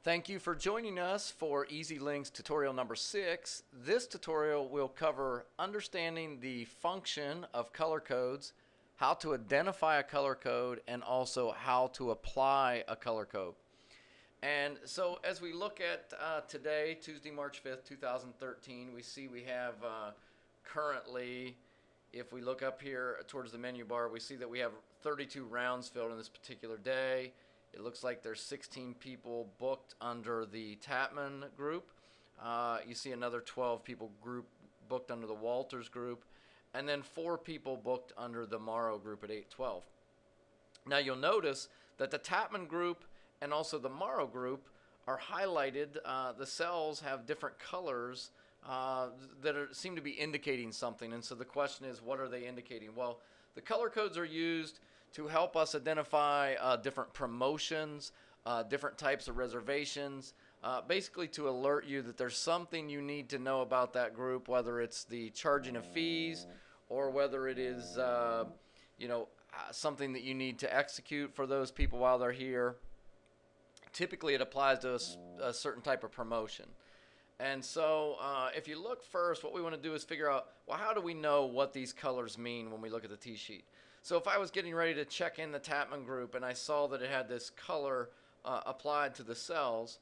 Thank you for joining us for EasyLinks tutorial number 6. This tutorial will cover understanding the function of color codes, how to identify a color code, and also how to apply a color code. And so as we look at today, Tuesday, March 5th, 2013, we see we have currently, if we look up here towards the menu bar, we see that we have 32 rounds filled in this particular day. It looks like there's 16 people booked under the Tapman group. You see another 12 people booked under the Walters group, and then 4 people booked under the Morrow group at 812. Now you'll notice that the Tapman group and also the Morrow group are highlighted. The cells have different colors that seem to be indicating something, and so the question is, what are they indicating? Well, the color codes are used to help us identify different promotions, different types of reservations, basically to alert you that there's something you need to know about that group, whether it's the charging of fees or whether it is something that you need to execute for those people while they're here. Typically it applies to a certain type of promotion. And so if you look first, what we want to do is figure out, well, how do we know what these colors mean when we look at the T-sheet? So if I was getting ready to check in the Tapman group and I saw that it had this color applied to the cells,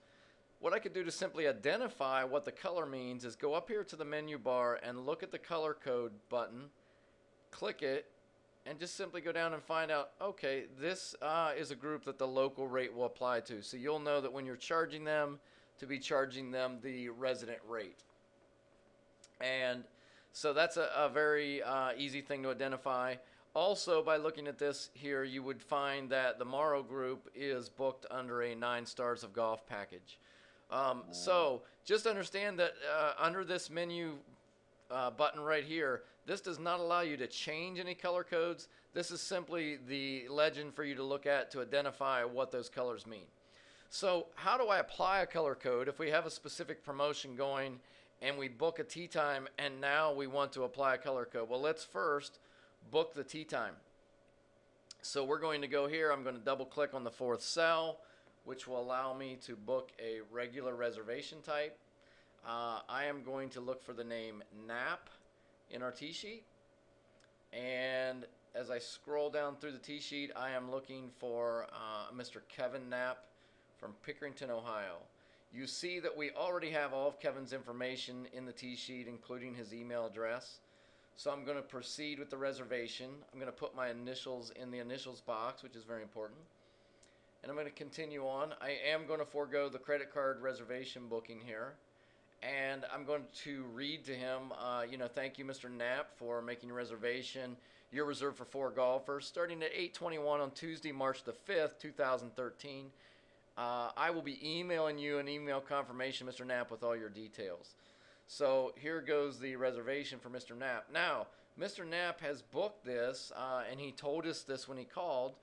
what I could do to simply identify what the color means is go up here to the menu bar and look at the color code button, click it, and just simply go down and find out, okay, this is a group that the local rate will apply to. So you'll know that when you're charging them, to be charging them the resident rate. And so that's a very easy thing to identify. Also, by looking at this here, you would find that the Morrow group is booked under a 9 stars of golf package. So just understand that under this menu button right here, this does not allow you to change any color codes. This is simply the legend for you to look at to identify what those colors mean. So how do I apply a color code if we have a specific promotion going and we book a tee time and now we want to apply a color code? Well, let's first book the tee time. So we're going to go here. I'm going to double click on the 4th cell, which will allow me to book a regular reservation type. I am going to look for the name Knapp in our tee sheet, and as I scroll down through the tee sheet, I am looking for Mr. Kevin Knapp from Pickerington, Ohio. You see that we already have all of Kevin's information in the tee sheet, including his email address. So I'm going to proceed with the reservation. I'm going to put my initials in the initials box, which is very important. And I'm going to continue on. I am going to forego the credit card reservation booking here. And I'm going to read to him, thank you, Mr. Knapp, for making a reservation. You're reserved for 4 golfers starting at 8:21 on Tuesday, March the 5th, 2013. I will be emailing you an email confirmation, Mr. Knapp, with all your details. So here goes the reservation for Mr. Knapp. Now, Mr. Knapp has booked this, and he told us this when he called,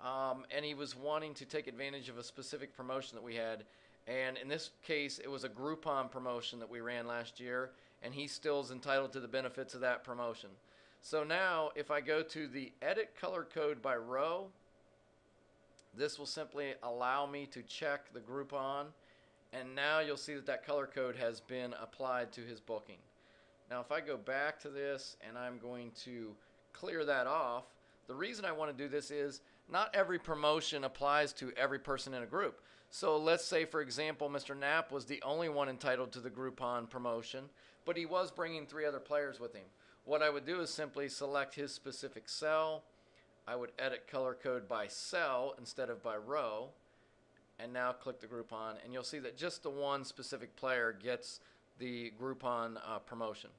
and he was wanting to take advantage of a specific promotion that we had. And in this case, it was a Groupon promotion that we ran last year, and he still is entitled to the benefits of that promotion. So now, if I go to the Edit Color Code by Row, this will simply allow me to check the Groupon, and now you'll see that that color code has been applied to his booking. Now if I go back to this and I'm going to clear that off, the reason I want to do this is not every promotion applies to every person in a group. So let's say, for example, Mr. Knapp was the only one entitled to the Groupon promotion, but he was bringing 3 other players with him. What I would do is simply select his specific cell. I would edit color code by cell instead of by row, and now click the Groupon, and you'll see that just the one specific player gets the Groupon promotion.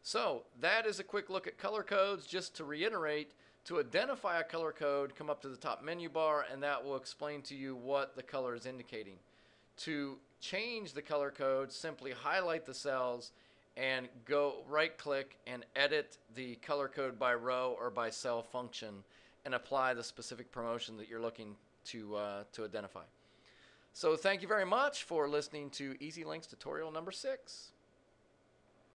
So that is a quick look at color codes. Just to reiterate, to identify a color code, come up to the top menu bar, and that will explain to you what the color is indicating. To change the color code, simply highlight the cells and go right click and edit the color code by row or by cell function and apply the specific promotion that you're looking to identify. So thank you very much for listening to EasyLinks tutorial number 6.